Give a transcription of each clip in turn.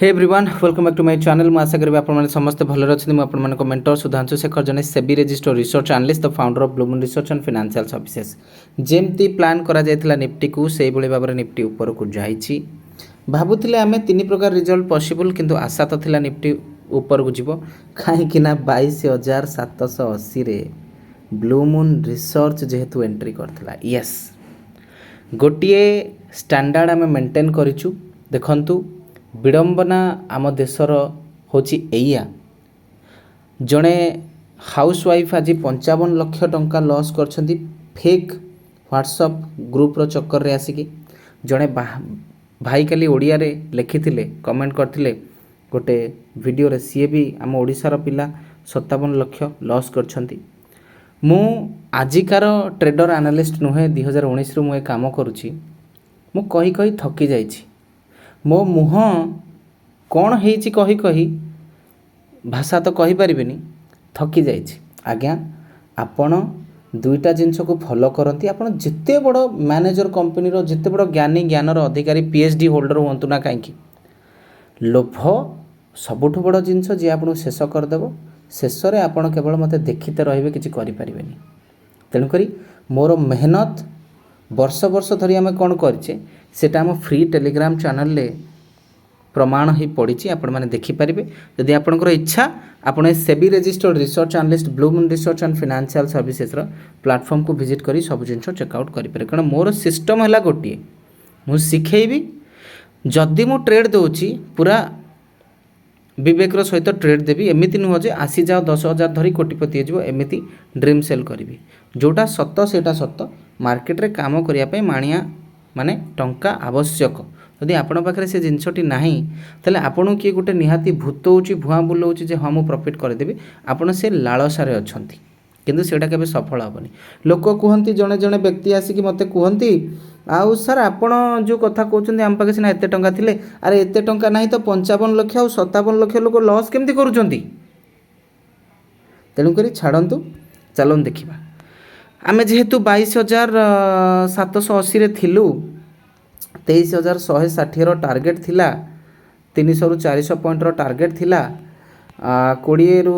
Hey everyone welcome back to my channel. मैं आशा करी आप समस्त भलर अच्छे। मुझे मेंटर सुधांशु शेखर जने SEBI register research analyst the founder of Blue Moon research and financial services. जेमती प्लान करा जायतिला निफ्टी को से भाव में निफ्टी ऊपर को जाइछि। भाबुथिले आमे तीन प्रकार रिजल्ट पॉसिबल किंतु आशा तो थिला निफ्टी ऊपर को जीवो कहीं 22,780 रे ब्लूमून रिसर्च जेहेतु एंट्री करथिला। यस गोटे स्टैंडर्ड आमे मेंटेन करिछु। देखंतु विडंबना आम देशर होची एया जड़े हाउसवाइफ आज 55 लाख टंका लॉस करछंती फेक व्हाट्सएप ग्रुप चक्कर रे आसिकी। जड़े भाई काली ओडिया रे लिखिथिले कमेंट करथिले गोटे वीडियो रे सी भी आम ओडिशार पिला 57 लाख लॉस करछंती। मु आजिकार ट्रेडर एनालिस्ट नुहे 2019 रु मु काम करुची। मु कही कही थकी जाइछि। मो मुह कौन है कही कही भाषा तो कही पारिबेनी थकी जाइछि। आज्ञा आपण दुईटा जिनस को फॉलो करती। आपण जिते बड़ मैनेजर कंपनी रो जिते बड़ ज्ञानी ज्ञानर अधिकारी पीएचडी होल्डर होंतु ना कहीं लोभ सबुठ बड़ जिनस जी आपन शेष करदेव। शेष रे आपण केवल मते देखिते रहिबे किछि करि पारिबेनी। तेणुकरी मोर मेहनत वर्ष वर्ष धरी आम कौन करछे सेटा आम फ्री टेलीग्राम चैनल ले प्रमाण ही पड़ी आपण मैंने देखिपारे। यदि आपंकर इच्छा आपड़ SEBI registered research analyst Blue Moon research and financial services platform को विजिट करी सब जिन चेकआउट करें। कारण मोर सिस्टम है गोटे मु शिखेबी जदि मु ट्रेड दूची पूरा विवेकर सहित ट्रेड देवी। एमती नुह जे आसी जाओ 10,000 धरी कोटिपति हो एमती ड्रीम सेल करी जोटा सत सेटा सत मार्केट रे काम करने माणिया माने टंका आवश्यक। यदि आपण पाखे से जिनसटी नाही ताले आपन किए गोटे निहाती भूत होची भुआ बुलाऊँ जे हाँ मु प्रॉफिट करदेवी आपण से लालसारे अछंती किंतु सेटा केबे सफल हेबनी। लोक कहती जड़े जड़े व्यक्ति आसिक मते कहती आउ सर आपण जो कथा कहते आम पाखे सीना एते टंका थिले अरे एते टंका नाही तो 55 लाख आ 57 लाख लोक लॉस केमती करूछंती। तेणु करी छाड़ंतु चलन देखिबा। आमे जेहेतु 22,780 रे थिलु 23,160 रो टार्गेट थिला 300 रु 400 पॉइंट रो टार्गेट थिला 20 रु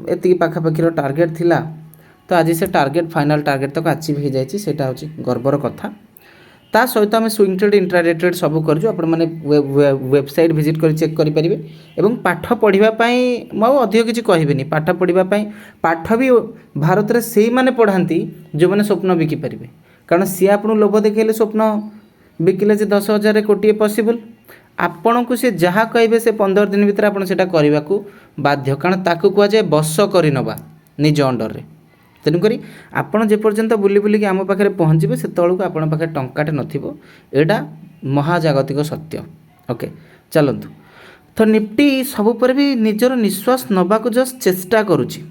एति पाखापाखी रो टार्गेट थिला। तो आज से टार्गेट फाइनल टार्गेट तक अचीव हो जाए सेटा होची गर्वर कथा। ता सहित आम स्विंग ट्रेड इंट्राडे ट्रेड सब करूँ। आपण मैंने वेबसाइट विजिट कर चेक करेंगे एवं पाठ पढ़ाई मु अधिक किसी कहबी पाठ पढ़ाई पाठ भी भारत में से मैंने पढ़ाती जो मैंने स्वप्न बिकिपारे। कारण सी आप लोभ देखले स्वप्न बिकिले 10,000 कोटी पॉसिबल आपण को सी जहाँ कहे से 15 दिन भीतर आप करने को बाध्य। कारण ताकू कहुए बस कर नवा निज अंडर रे। तेणुक आपड़ जेपर्यंत बुली बुलिक आम पाखे पहुँचे से तौक आपण पाखे टंकाटे नथिबो। एटा महाजागतिक सत्य। ओके चलतु तो निफ्टी सबुपर भी निजर निश्वास नवा को जस्ट चेष्टा करुच्ची।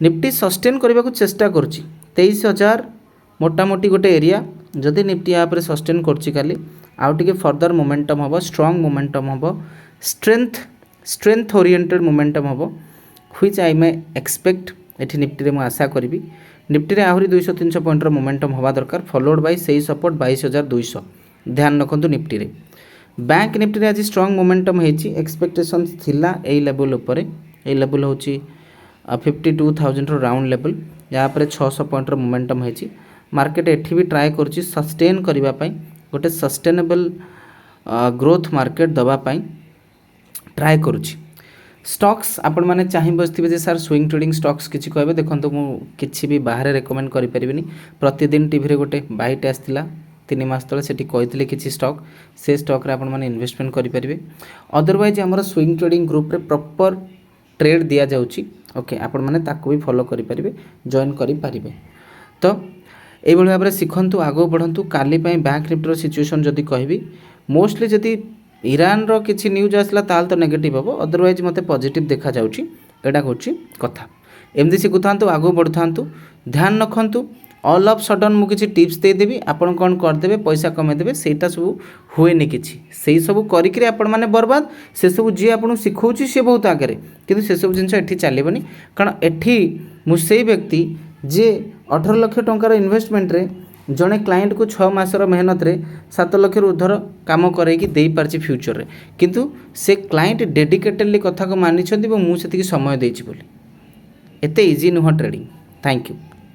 निफ्टी सस्टेन करने को चेष्टा करुच्ची 23,000 मोटामोटी गोटे एरिया जदि निफ्टी यहाँ पर सस्टेन करुच्ची खाली आउ टिके फर्दर मोमेंटम हम स्ट्रॉन्ग मोमेंटम हम स्ट्रेंथ ओरिएंटेड मोमेंटम हम व्हिच आई मे एक्सपेक्ट एठी निफ्टी रे मु आशा करी। निफ्टी रे आहुरी 200-300 पॉइंट रो मोमेंटम हवा दरकार फॉलोड बाय सही सपोर्ट 22,200 ध्यान रखंतु। निफ्टी रे बैंक निफ्टी रे आज स्ट्रॉन्ग मोमेंटम हेची एक्सपेक्टेशंस थिला एई लेवल ऊपर। एई लेवल होची 52,000 रो राउंड लेवल या पर 600 पॉइंट रो मोमेंटम हेची। मार्केट एठी भी ट्राई करची सस्टेन करबा पई गोटे सस्टेनेबल ग्रोथ मार्केट दबा पई ट्राई करुची। स्टॉक्स आपण मैंने चाह बसते जे सर स्विंग ट्रेडिंग स्टॉक्स किसी कहे देखो मु किसी भी बाहर रेकमेंड करें। प्रतिदिन टीवी रे गोटे बाइट आसला 3 मास तले सेठी कही किसी स्टॉक से स्टॉक रे आपण मैंने इन्वेस्टमेंट करेंगे। अदरवाइज आमर स्विंग ट्रेडिंग ग्रुप रे प्रॉपर ट्रेड दिया जाउची। ओके आपण मैंने ताको भी फॉलो करेंगे जॉइन करें। तो ये भाव में शिखंतु आगो बढ़ंतु। काली बैंक निफ्टी रो सिचुएशन जदि कहबी मोस्टली जदि ईरान रो किसी न्यूज आसला ताल तो नेगेटिव हम अदरवाइज मते पॉजिटिव देखा जाउची। एटा होची कथा एमदी शिखुथांतु आगो बढ़ुथांतु ध्यान रखंतु। ऑल ऑफ सडन मु किसी टिप्स दे देबी आपण कोन कर देबे पैसा कमे देबे सेटा सब हुएनी किछि सेही सब करिकरी आपण माने बर्बाद से सब जे आपण सिखौची से बहुत आगे किंतु से सब जिंस एठी चलेबनी। कारण एठी मु सेही व्यक्ति जे 18 लाख टंकार इन्वेस्टमेंट रे ଜଣେ କ୍ଲାଏଣ୍ଟକୁ 6 ମାସର ମେହନତରେ 7 ଲକ୍ଷରୁ ଉର୍ଦ୍ଧ୍ୱର କାମ କରେଇକି ଦେଇପାରିଛି ଫ୍ୟୁଚରରେ, କିନ୍ତୁ ସେ କ୍ଲାଏଣ୍ଟ ଡେଡିକେଟେଡ଼ଲି କଥାକୁ ମାନିଛନ୍ତି ଏବଂ ମୁଁ ସେତିକି ସମୟ ଦେଇଛି ବୋଲି। ଏତେ ଇଜି ନୁହଁ ଟ୍ରେଡ଼ିଂ। Thank you.